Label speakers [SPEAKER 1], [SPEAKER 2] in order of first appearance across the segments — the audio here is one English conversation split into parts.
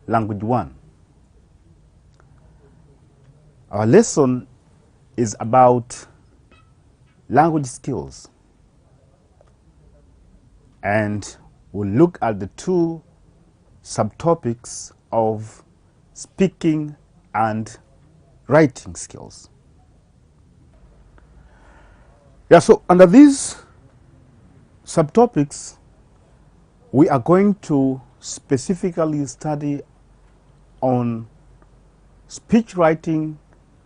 [SPEAKER 1] Language 1. Our lesson is about language skills, and we'll look at the two subtopics of speaking and writing skills. So under these subtopics, we are going to specifically study on speech writing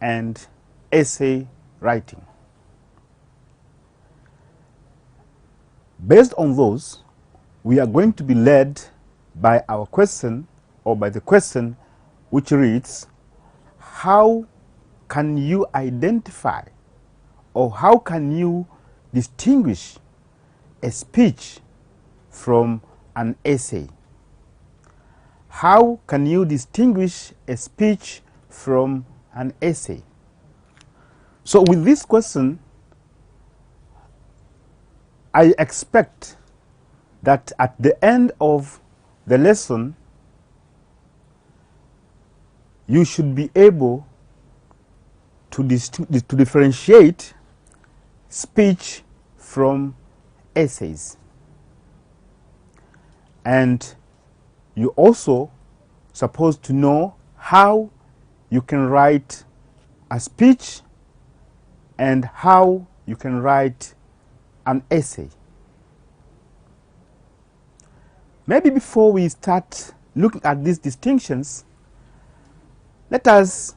[SPEAKER 1] and essay writing. Based on those, we are going to be led by our question, or by the question which reads, how can you identify, or how can you distinguish a speech from an essay? How can you distinguish a speech from an essay? So with this question, I expect that at the end of the lesson, you should be able to differentiate speech from essays. And you also supposed to know how you can write a speech and how you can write an essay. Maybe before we start looking at these distinctions, let us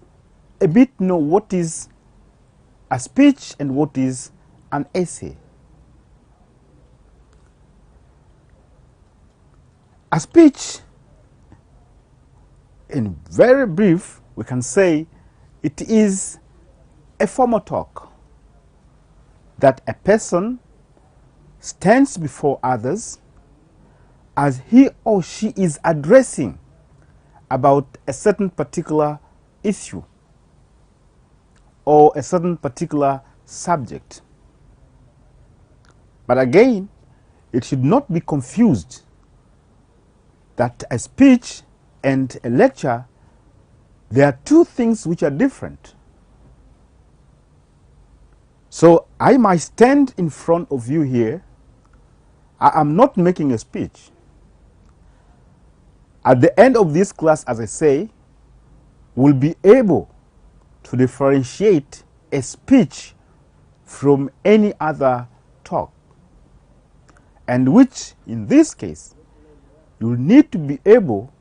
[SPEAKER 1] a bit know what is a speech and what is an essay. A speech, in very brief, we can say it is a formal talk that a person stands before others as he or she is addressing about a certain particular issue or a certain particular subject. But again, it should not be confused that a speech and a lecture, there are two things which are different. So I might stand in front of you here. I am not making a speech. At the end of this class, as I say, we'll be able to differentiate a speech from any other talk, and which, in this case, you need to be able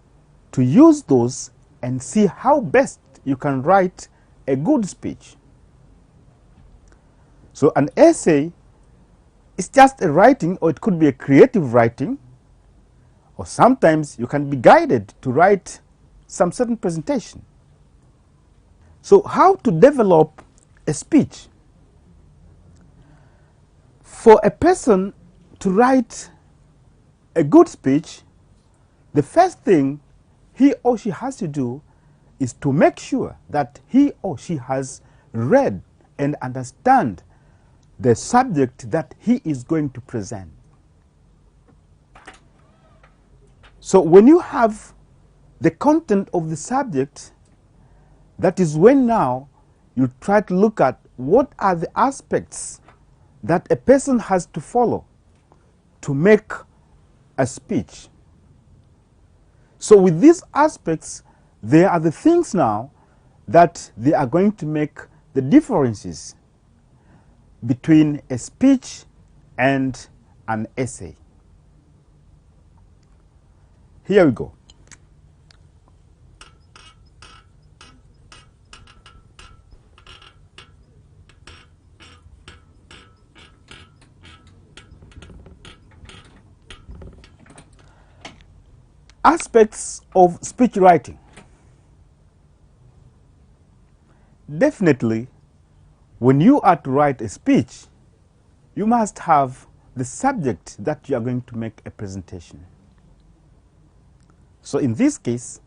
[SPEAKER 1] to use those and see how best you can write a good speech. So an essay is just a writing, or it could be a creative writing, or sometimes you can be guided to write some certain presentation. So how to develop a speech? For a person to write a good speech, the first thing he or she has to do is to make sure that he or she has read and understand the subject that he is going to present. So when you have the content of the subject, that is when now you try to look at what are the aspects that a person has to follow to make a speech. So with these aspects, there are the things now that they are going to make the differences between a speech and an essay. Here we go. Aspects of speech writing. Definitely, when you are to write a speech, you must have the subject that you are going to make a presentation. So in this case,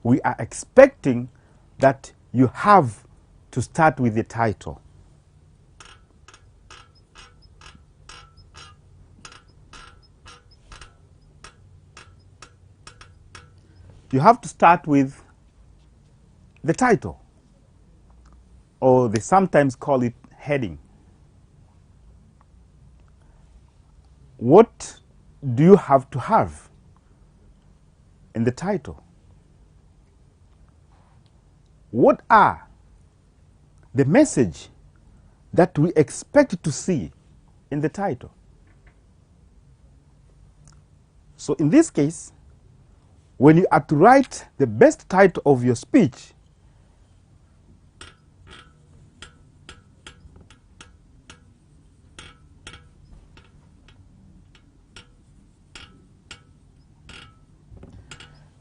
[SPEAKER 1] we are expecting that you have to start with the title. you have to start with the title, or they sometimes call it heading. What do you have to have in the title? What are the message that we expect to see in the title? So in this case, when you are to write the best title of your speech,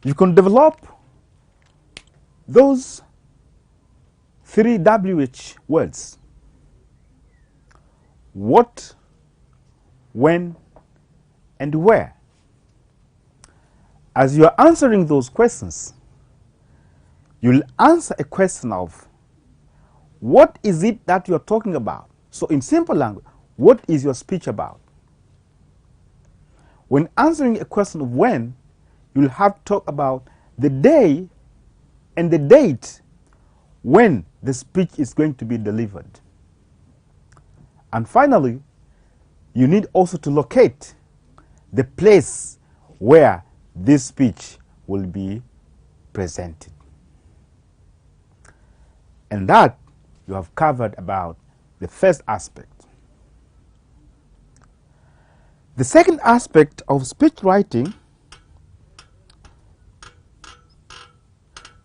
[SPEAKER 1] you can develop those 3 WH words: what, when, and where. As you are answering those questions, you'll answer a question of what is it that you're talking about? So in simple language, what is your speech about? When answering a question of when, you'll have to talk about the day and the date when the speech is going to be delivered. And finally, you need also to locate the place where this speech will be presented. And that you have covered about the first aspect. The second aspect of speech writing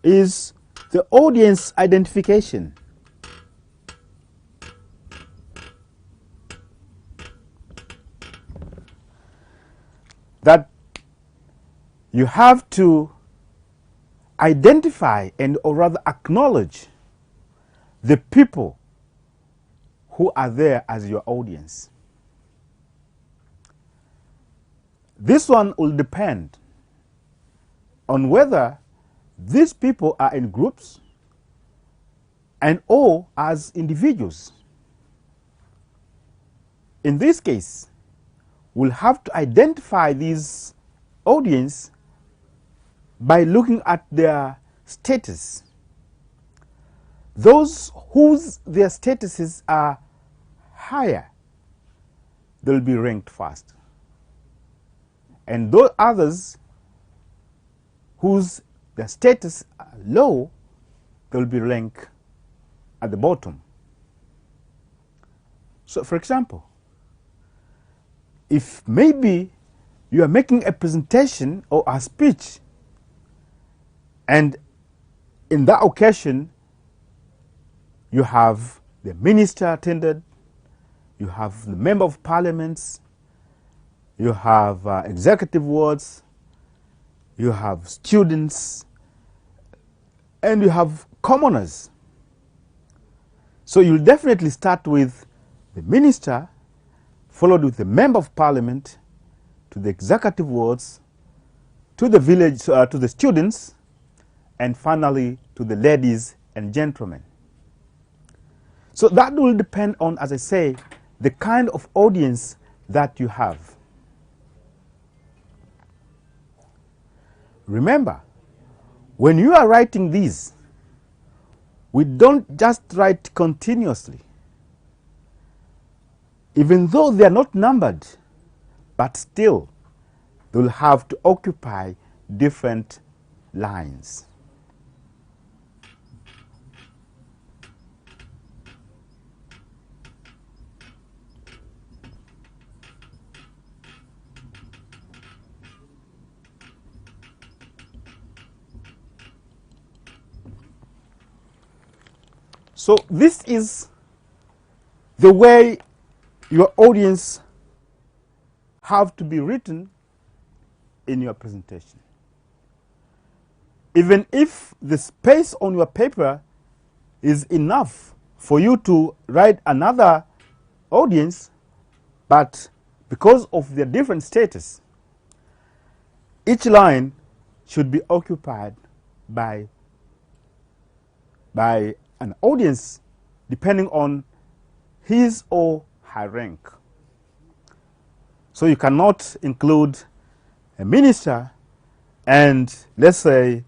[SPEAKER 1] is the audience identification. That you have to identify and or rather acknowledge the people who are there as your audience. This one will depend on whether these people are in groups and or as individuals. In this case, we'll have to identify these audience by looking at their status. Those whose their statuses are higher, they'll be ranked first. And those others whose their status are low, they'll be ranked at the bottom. So for example, if maybe you are making a presentation or a speech, and in that occasion you have the minister attended, you have the member of parliaments, you have executive wards, you have students, and you have commoners. So you'll definitely start with the minister, followed with the member of parliament, to the executive wards, to the village, to the students, and finally to the ladies and gentlemen. So that will depend on, as I say, the kind of audience that you have. Remember, when you are writing these, we don't just write continuously. Even though they are not numbered, but still they will have to occupy different lines. So this is the way your audience have to be written in your presentation. Even if the space on your paper is enough for you to write another audience, but because of their different status, each line should be occupied by an audience depending on his or her rank. So you cannot include a minister and let's say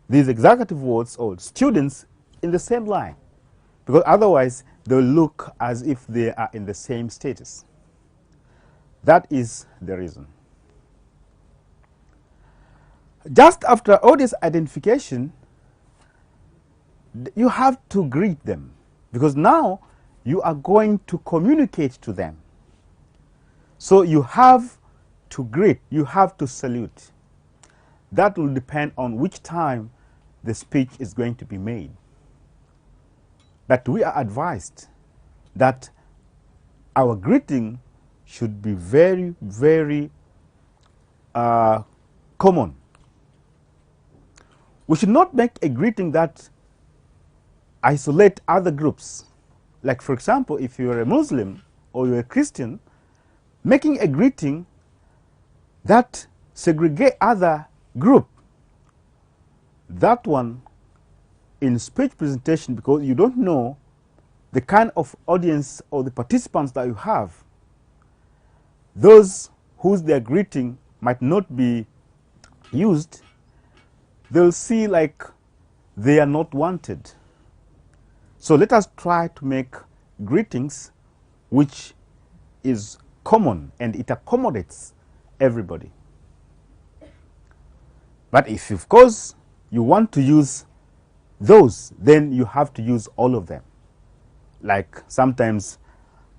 [SPEAKER 1] these executive wards or students in the same line, because otherwise they'll look as if they are in the same status. That is the reason. Just after audience identification, you have to greet them, because now you are going to communicate to them. So you have to greet, you have to salute. That will depend on which time the speech is going to be made. But we are advised that our greeting should be very, very common. We should not make a greeting that isolate other groups. Like, for example, if you're a Muslim or you're a Christian, making a greeting that segregate other group, that one in speech presentation, because you don't know the kind of audience or the participants that you have, those whose their greeting might not be used, they'll see like they are not wanted. So let us try to make greetings which is common and it accommodates everybody. But if, of course, you want to use those, then you have to use all of them. Like sometimes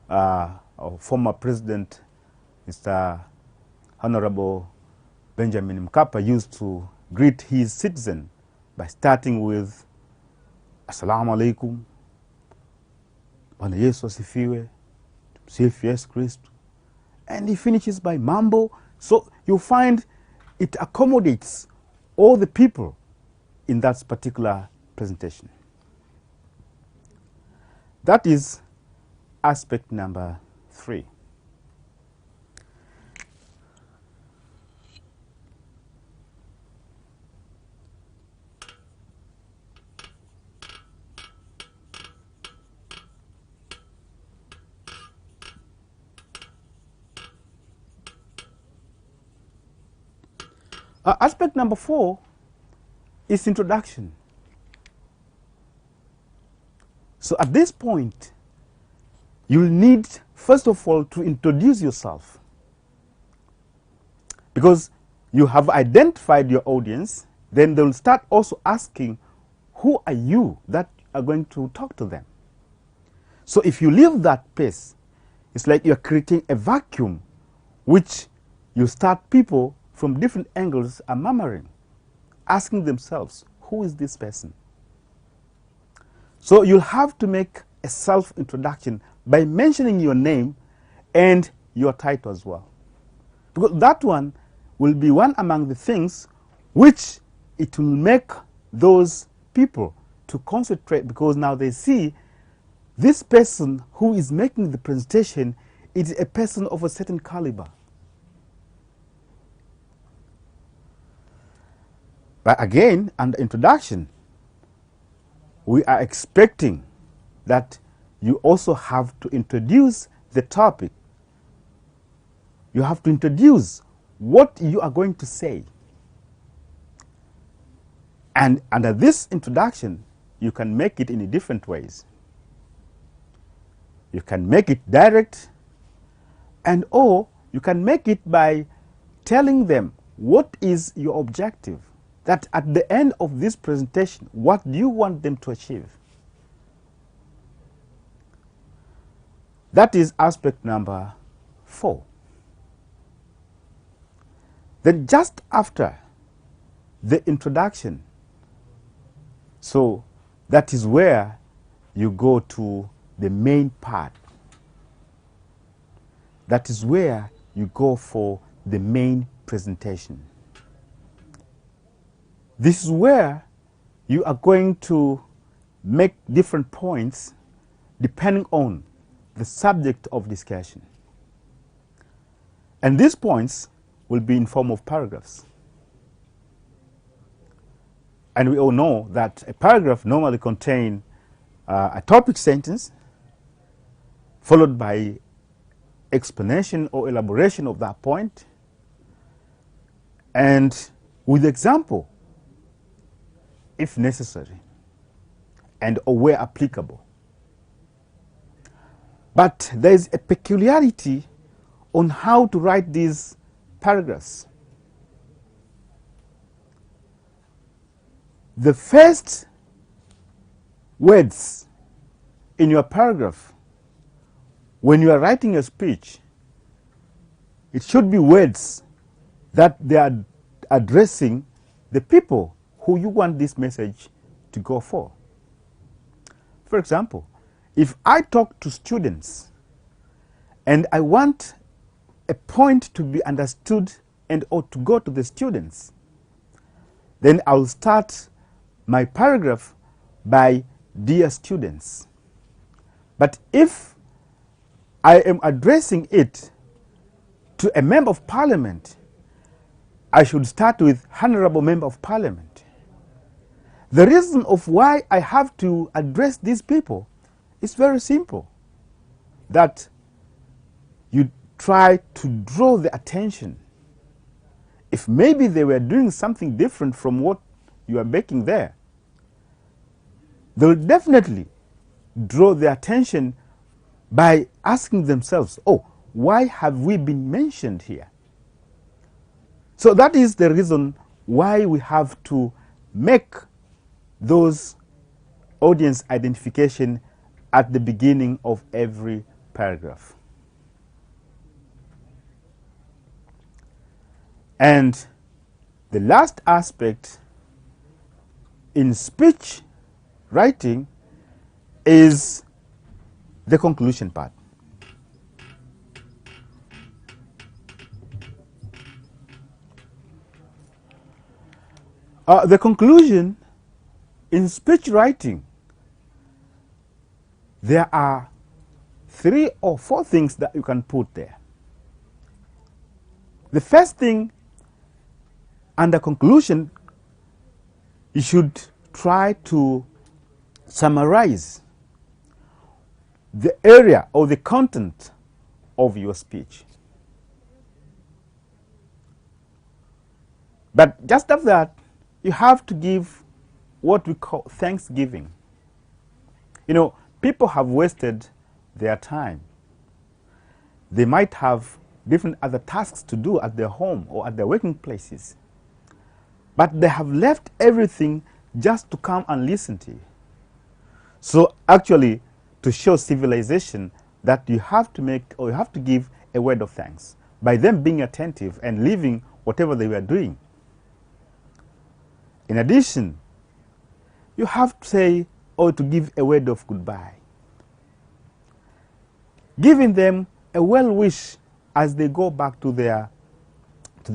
[SPEAKER 1] our former president, Mr. Honorable Benjamin Mkapa, used to greet his citizen by starting with Assalamu alaikum, Bwana Yesu asifiwe, tumsifu Yesu Kristo, and he finishes by mambo. So you find it accommodates all the people in that particular presentation. That is aspect number 3. Aspect number 4 is introduction. So at this point, you'll need, first of all, to introduce yourself, because you have identified your audience. Then they'll start also asking, who are you that are going to talk to them? So if you leave that pace, it's like you're creating a vacuum, which you start people from different angles are murmuring, asking themselves, who is this person? So you'll have to make a self-introduction by mentioning your name and your title as well. Because that one will be one among the things which it will make those people to concentrate, because now they see this person who is making the presentation is a person of a certain caliber. But again, under introduction, we are expecting that you also have to introduce the topic. You have to introduce what you are going to say. And under this introduction, you can make it in different ways. You can make it direct, and or you can make it by telling them what is your objective. That at the end of this presentation, what do you want them to achieve? That is aspect number 4. Then just after the introduction, so that is where you go to the main part. That is where you go for the main presentation. This is where you are going to make different points depending on the subject of discussion. And these points will be in form of paragraphs. And we all know that a paragraph normally contains a topic sentence followed by explanation or elaboration of that point, and with example, if necessary, and or where applicable. But there is a peculiarity on how to write these paragraphs. The first words in your paragraph, when you are writing a speech, it should be words that they are addressing the people who you want this message to go for. For example, if I talk to students and I want a point to be understood and or to go to the students, then I'll start my paragraph by "Dear students." But if I am addressing it to a member of parliament, I should start with "Honorable Member of Parliament." The reason of why I have to address these people is very simple, that you try to draw the attention. If maybe they were doing something different from what you are making there, they will definitely draw the attention by asking themselves, oh, why have we been mentioned here? So that is the reason why we have to make those audience identification at the beginning of every paragraph. And the last aspect in speech writing is the conclusion part. The conclusion in speech writing, there are 3 or 4 things that you can put there. The first thing under conclusion, you should try to summarize the area or the content of your speech. But just after that, you have to give what we call thanksgiving. You know, people have wasted their time. They might have different other tasks to do at their home or at their working places, but they have left everything just to come and listen to you. So actually, to show civilization, that you have to make, or you have to give a word of thanks by them being attentive and leaving whatever they were doing. In addition, you have to say, or to give a word of goodbye, giving them a well wish as they go back to their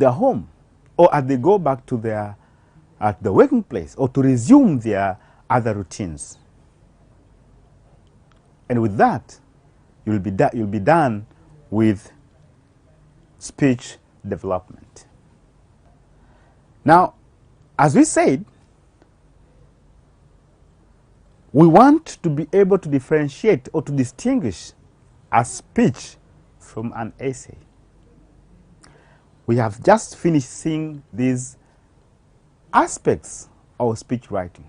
[SPEAKER 1] home, or as they go back to at the working place, or to resume their other routines. And with that, you'll be done with speech development. Now, as we said, we want to be able to differentiate or to distinguish a speech from an essay. We have just finished seeing these aspects of speech writing.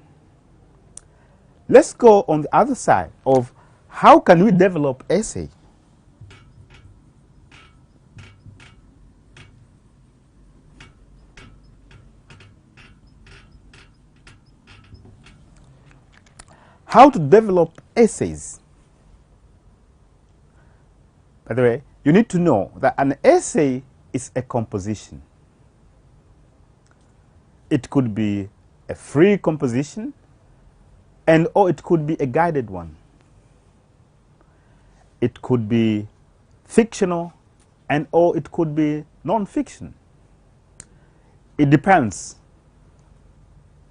[SPEAKER 1] Let's go on the other side of how can we develop essay. How to develop essays. By the way, you need to know that an essay is a composition. It could be a free composition, and or it could be a guided one. It could be fictional, and or it could be non-fiction. It depends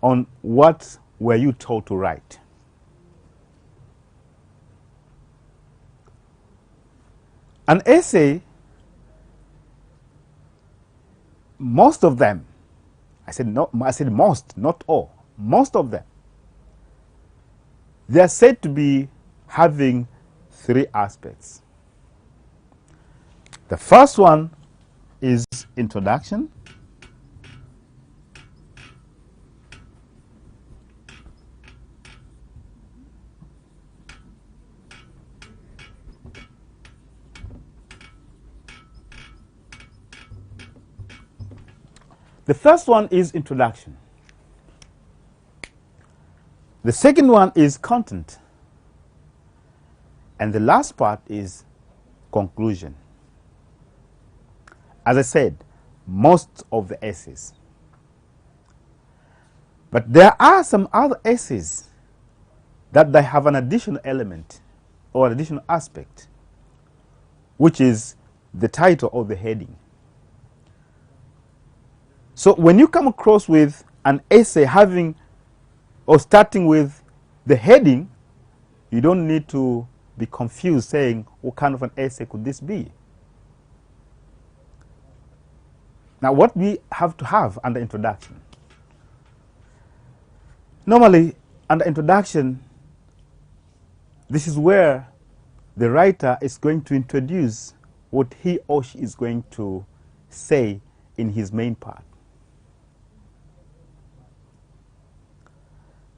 [SPEAKER 1] on what were you told to write. An essay, most of them, I said most, not all, most of them, they are said to be having 3 aspects. The first one is introduction. The first one is introduction. The second one is content. And the last part is conclusion. As I said, most of the essays. But there are some other essays that they have an additional element or an additional aspect, which is the title or the heading. So when you come across with an essay having or starting with the heading, you don't need to be confused saying, what kind of an essay could this be? Now, what we have to have under introduction. Normally, under introduction, this is where the writer is going to introduce what he or she is going to say in his main part.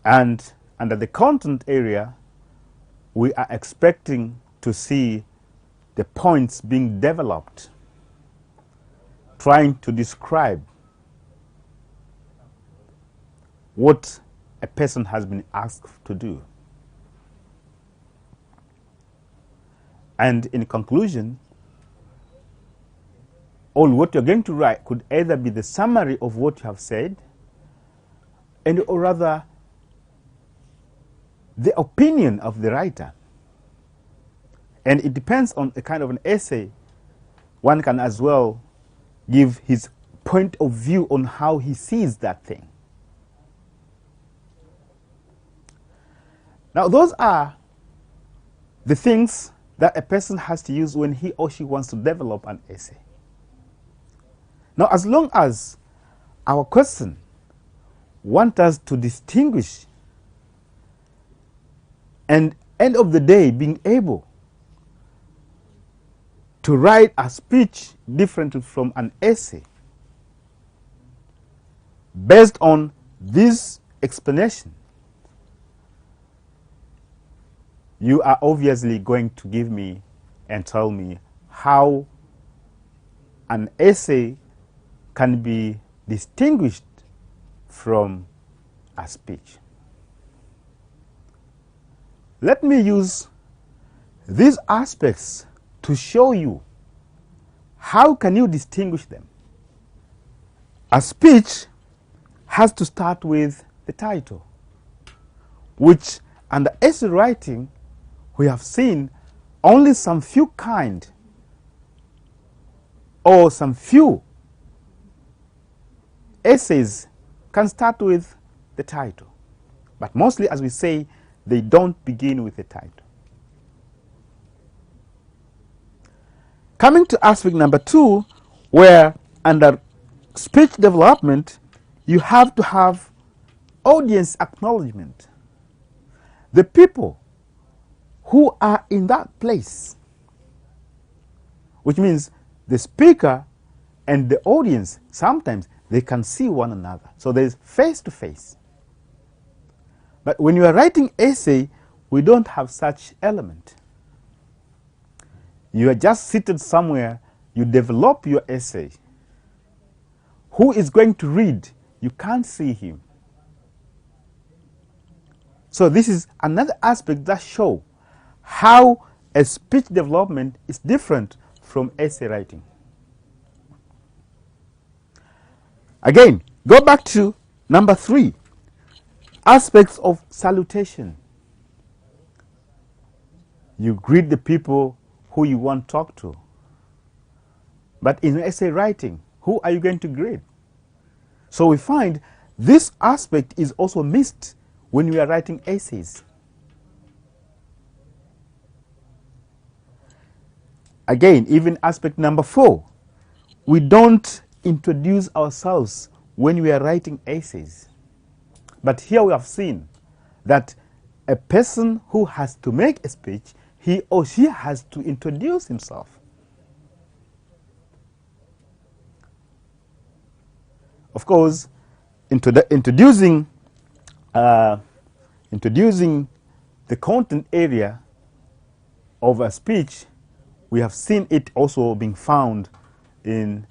[SPEAKER 1] And under the content area, we are expecting to see the points being developed, trying to describe what a person has been asked to do. And in conclusion, all what you're going to write could either be the summary of what you have said, and or rather the opinion of the writer. And it depends on the kind of an essay. One can as well give his point of view on how he sees that thing. Now, those are the things that a person has to use when he or she wants to develop an essay. Now, as long as our question wants us to distinguish and end of the day being able to write a speech differently from an essay, based on this explanation, you are obviously going to give me and tell me how an essay can be distinguished from a speech. Let me use these aspects to show you how can you distinguish them. A speech has to start with the title, which under essay writing we have seen only some few kind or some few essays can start with the title. But mostly, as we say, they don't begin with the title. Coming to aspect number 2, where under speech development, you have to have audience acknowledgement. The people who are in that place, which means the speaker and the audience, sometimes they can see one another. So there's face to face. But when you are writing essay, we don't have such element. You are just seated somewhere, you develop your essay. Who is going to read? You can't see him. So this is another aspect that shows how a speech development is different from essay writing. Again, go back to number 3, aspects of salutation. You greet the people who you want to talk to. But in essay writing, who are you going to greet? So we find this aspect is also missed when we are writing essays. Again, even aspect number 4, we don't introduce ourselves when we are writing essays. But here we have seen that a person who has to make a speech, he or she has to introduce himself. Of course, introducing the content area of a speech, we have seen it also being found in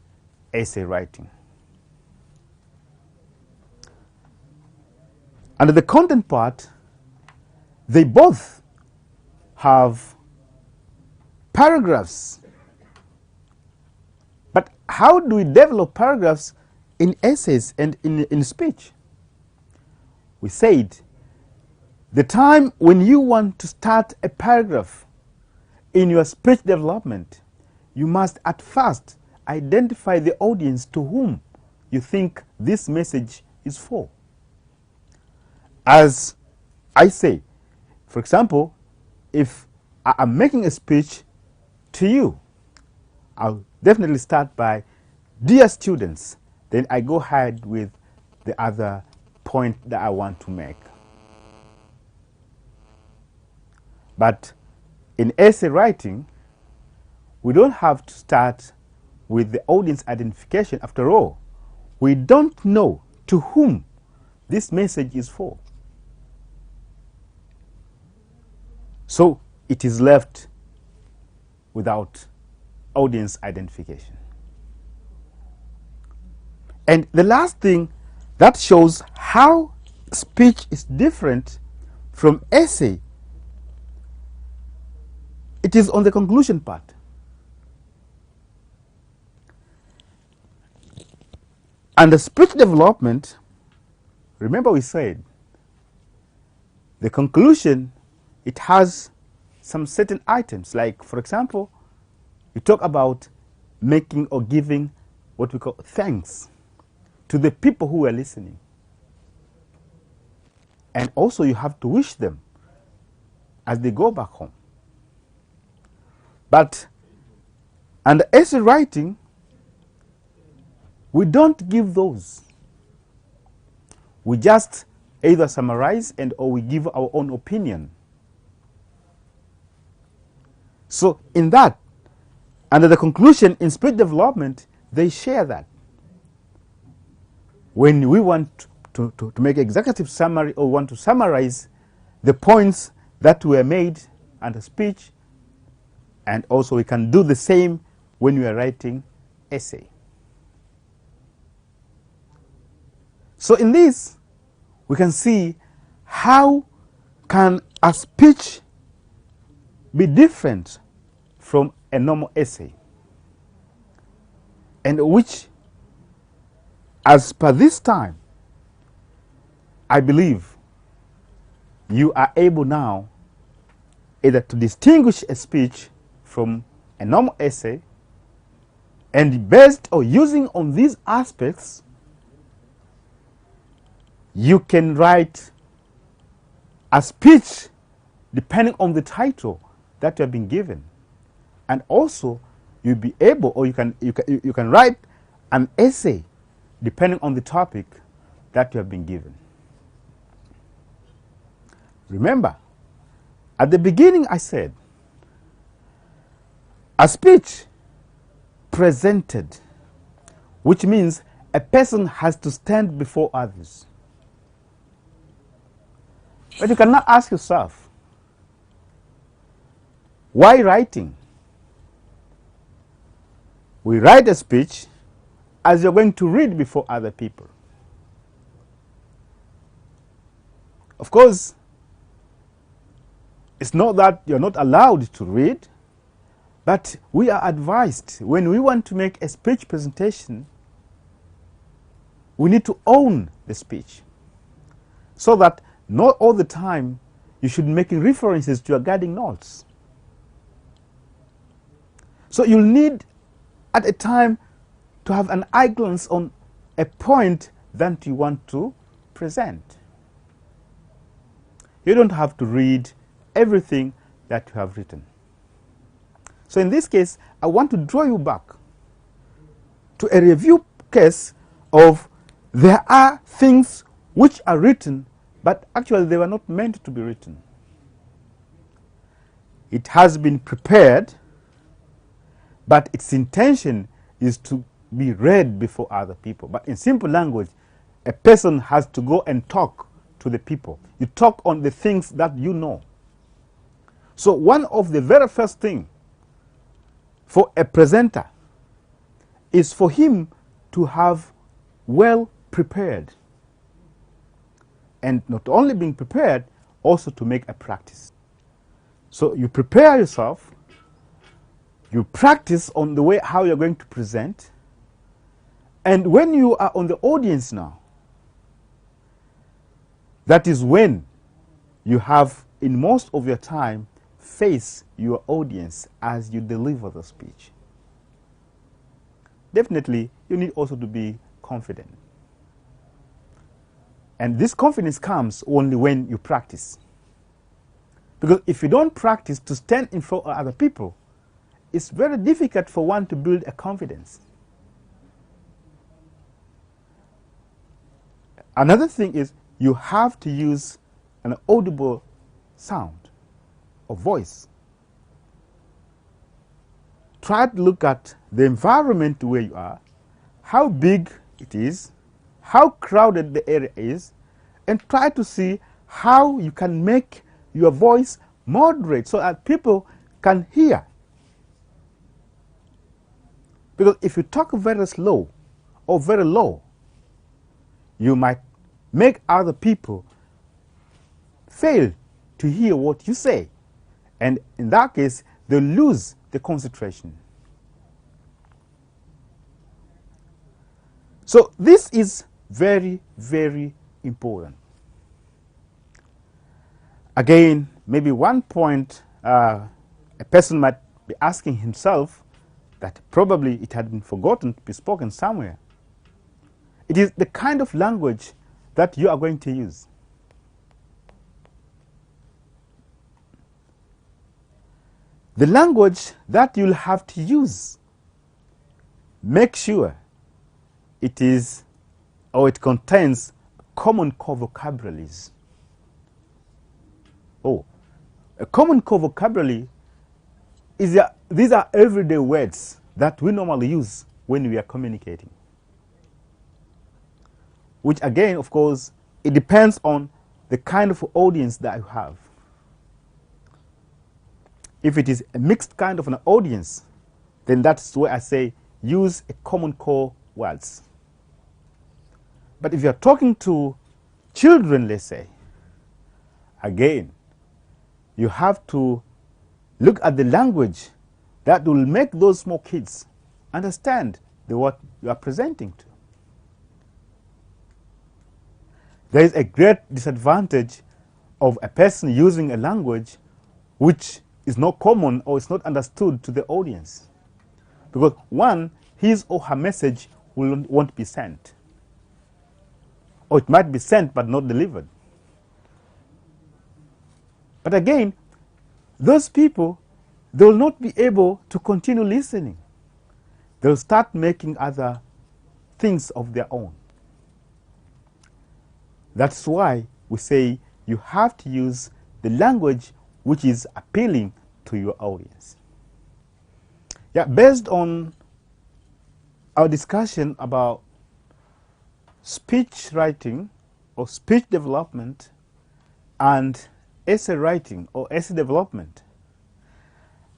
[SPEAKER 1] essay writing. Under the content part, they both have paragraphs. But how do we develop paragraphs in essays and in speech? We said the time when you want to start a paragraph in your speech development, you must at first identify the audience to whom you think this message is for. As I say, for example, if I'm making a speech to you, I'll definitely start by, dear students, then I go ahead with the other point that I want to make. But in essay writing, we don't have to start with the audience identification. After all, we don't know to whom this message is for. So it is left without audience identification. And the last thing that shows how speech is different from essay, it is on the conclusion part. Under speech development, remember we said the conclusion, it has some certain items, like, for example, you talk about making or giving what we call thanks to the people who are listening. And also you have to wish them as they go back home. But under essay writing, we don't give those. We just either summarize and or we give our own opinion. So in that, under the conclusion in speech development, they share that. When we want to make executive summary or want to summarize the points that were made under speech, and also we can do the same when we are writing essay. So in this, we can see how can a speech be different from a normal essay, and which, as per this time, I believe you are able now either to distinguish a speech from a normal essay, and based or using on these aspects, you can write a speech depending on the title that you have been given. And also, you'll be able, or you can write an essay depending on the topic that you have been given. Remember, at the beginning I said, a speech presented, which means a person has to stand before others. But you cannot ask yourself, why writing? We write a speech as you're going to read before other people. Of course, it's not that you're not allowed to read, but we are advised when we want to make a speech presentation, we need to own the speech, so that not all the time you should be making references to your guiding notes. So you'll need at a time to have an eye glance on a point that you want to present. You don't have to read everything that you have written. So in this case, I want to draw you back to a review case of there are things which are written, but actually they were not meant to be written. It has been prepared, but its intention is to be read before other people. But in simple language, a person has to go and talk to the people. You talk on the things that you know. So one of the very first things for a presenter is for him to have well prepared And not only being prepared, also to make a practice. So you prepare yourself, you practice on the way how you're going to present, and when you are on the audience now, that is when you have, in most of your time, face your audience as you deliver the speech. Definitely, you need also to be confident. And this confidence comes only when you practice. Because if you don't practice to stand in front of other people, it's very difficult for one to build a confidence. Another thing is you have to use an audible sound or voice. Try to look at the environment where you are, how big it is, how crowded the area is, and try to see how you can make your voice moderate so that people can hear. Because if you talk very slow or very low, you might make other people fail to hear what you say. And in that case, they lose the concentration. So this is very, very important. Again, maybe one point a person might be asking himself that probably it had been forgotten to be spoken somewhere. It is the kind of language that you are going to use. The language that you'll have to use, make sure it is or it contains common core vocabularies. A common core vocabulary is these are everyday words that we normally use when we are communicating. Which again, of course, it depends on the kind of audience that you have. If it is a mixed kind of an audience, then that's where I say use a common core words. But if you're talking to children, let's say, again, you have to look at the language that will make those small kids understand what you are presenting to. There is a great disadvantage of a person using a language which is not common or is not understood to the audience. Because one, his or her message won't be sent. Or it might be sent but not delivered. But again, those people, they will not be able to continue listening. They'll start making other things of their own. That's why we say you have to use the language which is appealing to your audience. Yeah, based on our discussion about speech writing or speech development and essay writing or essay development,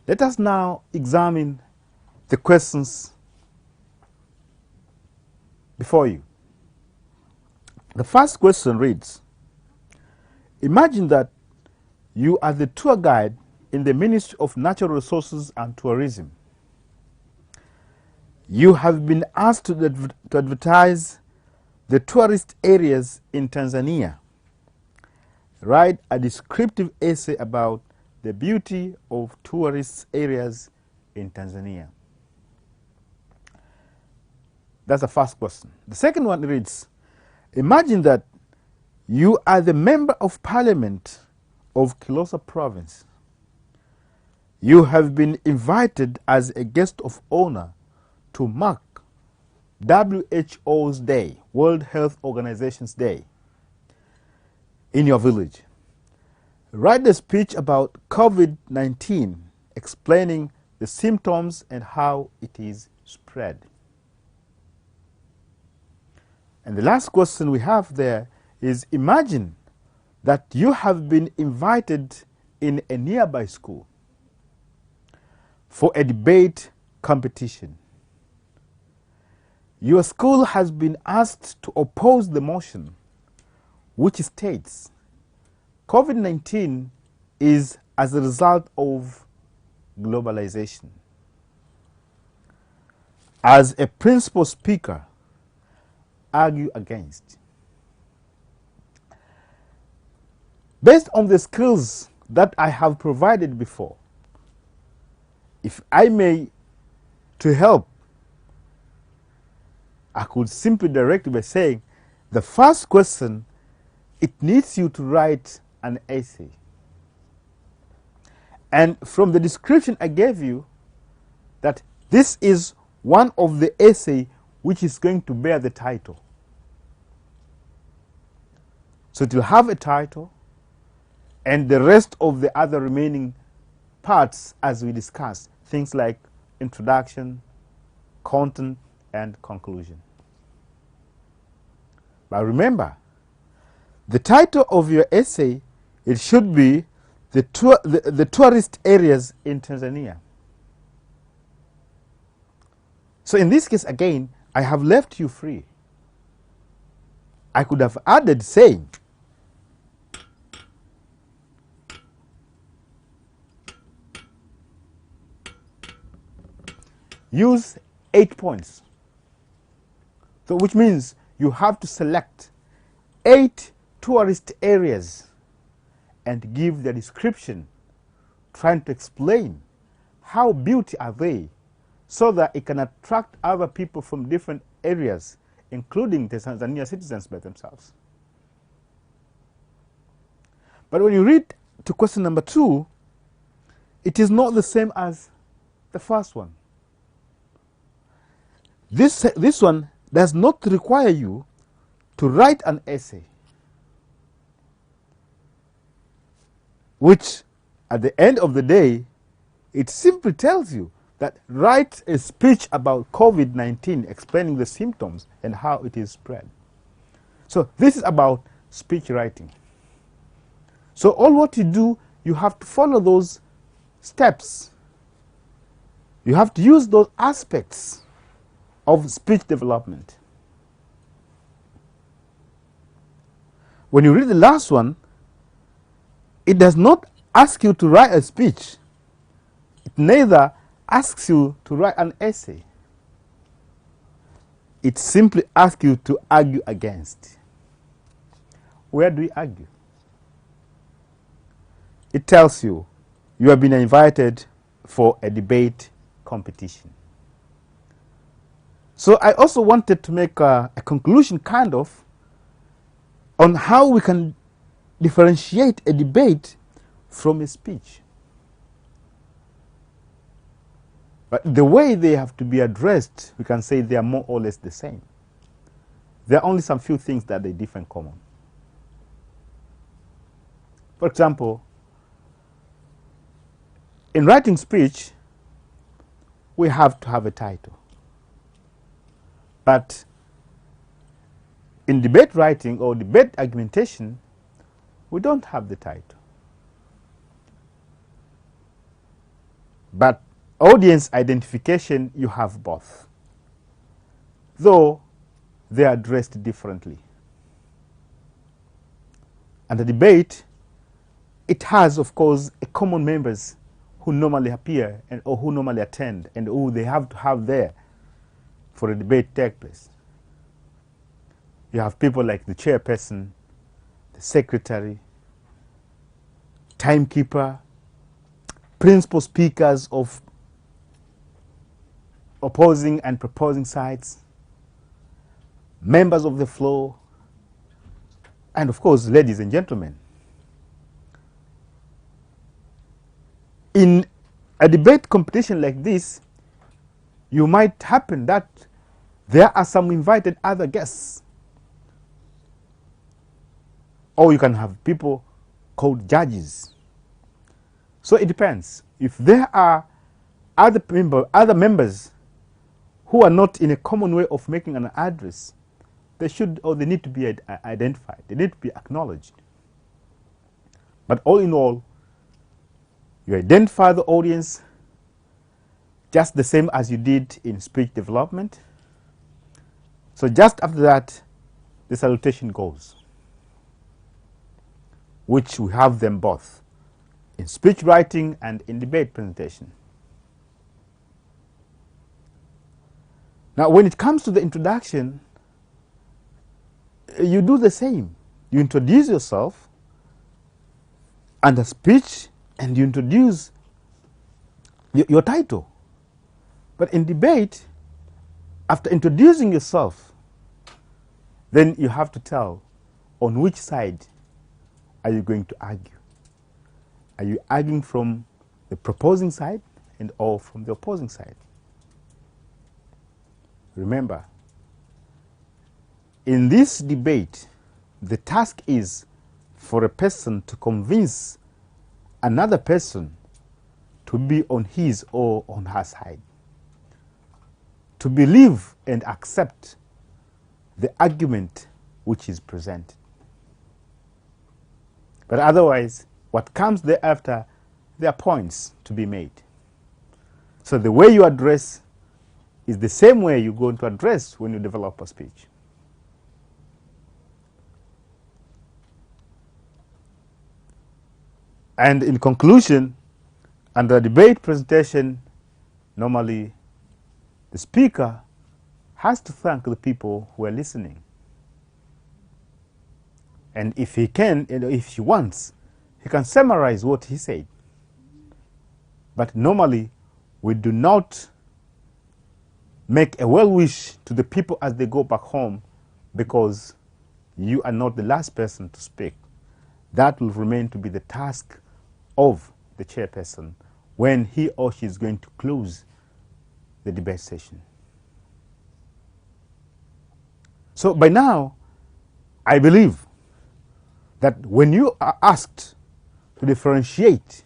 [SPEAKER 1] let us now examine the questions before you. The first question reads, imagine that you are the tour guide in the Ministry of Natural Resources and Tourism. You have been asked to advertise the tourist areas in Tanzania. Write a descriptive essay about the beauty of tourist areas in Tanzania. That's the first question. The second one reads, imagine that you are the Member of Parliament of Kilosa Province. You have been invited as a guest of honor to mark WHO's Day, World Health Organization's Day, in your village. Write a speech about COVID-19, explaining the symptoms and how it is spread. And the last question we have there is, imagine that you have been invited in a nearby school for a debate competition. Your school has been asked to oppose the motion which states COVID-19 is as a result of globalization. As a principal speaker, argue against. Based on the skills that I have provided before, if I may, to help, I could simply direct you by saying, the first question, it needs you to write an essay. And from the description I gave you, that this is one of the essay which is going to bear the title. So it will have a title, and the rest of the other remaining parts, as we discussed, things like introduction, content, and conclusion. But remember, the title of your essay, it should be the tourist areas in Tanzania. So in this case, again, I have left you free. I could have added saying, use 8 points. So which means you have to select 8 tourist areas and give the description, trying to explain how beauty are they, so that it can attract other people from different areas, including the Tanzania citizens by themselves. But when you read to question number 2, it is not the same as the first one. This one does not require you to write an essay, which at the end of the day, it simply tells you that write a speech about COVID-19, explaining the symptoms and how it is spread. So this is about speech writing. So all what you do, you have to follow those steps. You have to use those aspects of speech development. When you read the last one, it does not ask you to write a speech. It neither asks you to write an essay. It simply asks you to argue against. Where do we argue? It tells you you have been invited for a debate competition. So I also wanted to make a conclusion kind of on how we can differentiate a debate from a speech. But the way they have to be addressed, we can say they are more or less the same. There are only some few things that they differ in common. For example, in writing speech, we have to have a title. But in debate writing or debate argumentation, we don't have the title. But audience identification, you have both, though they are addressed differently. And the debate, it has, of course, a common members who normally appear and or who normally attend and who they have to have there for a debate to take place. You have people like the chairperson, the secretary, timekeeper, principal speakers of opposing and proposing sides, members of the floor, and of course, ladies and gentlemen. In a debate competition like this, you might happen that there are some invited other guests. Or you can have people called judges. So it depends. If there are other members who are not in a common way of making an address, they should or they need to be identified. They need to be acknowledged. But all in all, you identify the audience just the same as you did in speech development. So just after that, the salutation goes. which we have them both in speech writing and in debate presentation. Now, when it comes to the introduction, you do the same. You introduce yourself under speech and you introduce your title. But in debate, after introducing yourself, then you have to tell on which side are you going to argue. Are you arguing from the proposing side and or from the opposing side? Remember, in this debate, the task is for a person to convince another person to be on his or on her side, to believe and accept the argument which is presented. But otherwise, what comes thereafter, there are points to be made. So the way you address is the same way you're going to address when you develop a speech. And in conclusion, under a debate presentation, normally the speaker has to thank the people who are listening. And if he can, if he wants, he can summarize what he said. But normally, we do not make a well-wish to the people as they go back home, because you are not the last person to speak. That will remain to be the task of the chairperson when he or she is going to close the debate session. So by now, I believe that when you are asked to differentiate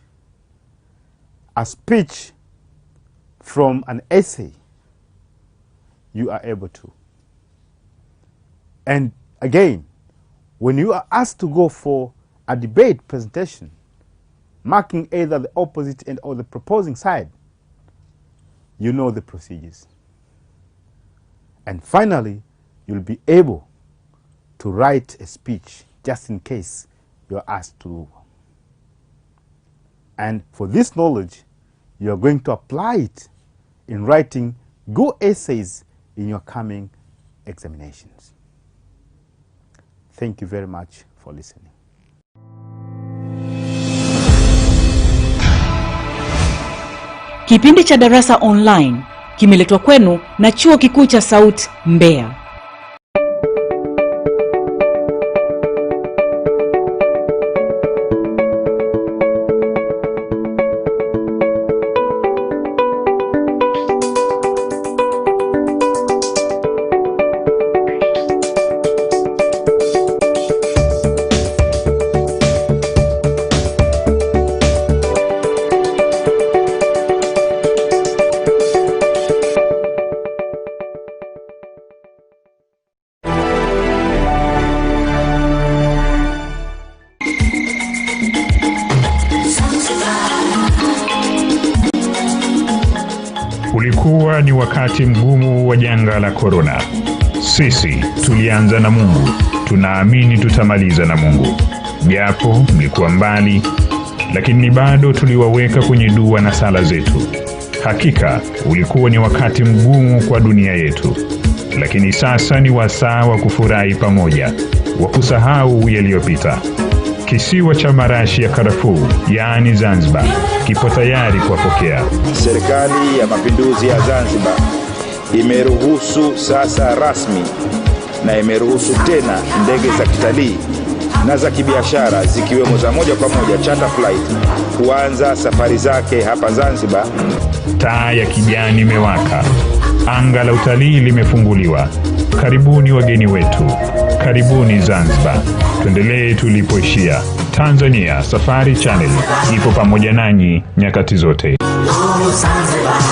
[SPEAKER 1] a speech from an essay, you are able to. And again, when you are asked to go for a debate presentation, marking either the opposite and or the proposing side, you know the procedures. And finally, you'll be able to write a speech just in case you're asked to. And for this knowledge, you're going to apply it in writing good essays in your coming examinations. Thank you very much for listening.
[SPEAKER 2] Kipindi cha Darasa Online kimeletwa kwenu na Chuo Kikuu cha Sauti Mbeya.
[SPEAKER 3] Ulikuwa ni wakati mgumu wa janga la corona. Sisi tulianza na Mungu, tunaamini tutamaliza na Mungu. Japo mlikuwa mbali, lakini bado tuliwaweka kwenye dua na sala zetu. Hakika ulikuwa ni wakati mgumu kwa dunia yetu, lakini sasa ni wasaa wa kufurahi pamoja, wa kusahau yaliyopita. Kisiwa cha marashi ya karafuu, yaani Zanzibar, kipo tayari kuwapokea.
[SPEAKER 4] Serikali ya Mapinduzi ya Zanzibar imeruhusu sasa rasmi na imeruhusu tena ndege za kitalii na za kibiashara zikiwemo za moja kwa moja charter flight kuanza safari zake hapa Zanzibar.
[SPEAKER 3] Taa ya kijani imewaka. Anga la utalii limefunguliwa. Karibuni wageni wetu. Karibuni Zanzibar. Tuendelee tulipoishia. Tanzania Safari Channel ipo pamoja nanyi nyakati zote.
[SPEAKER 5] Zanzibar.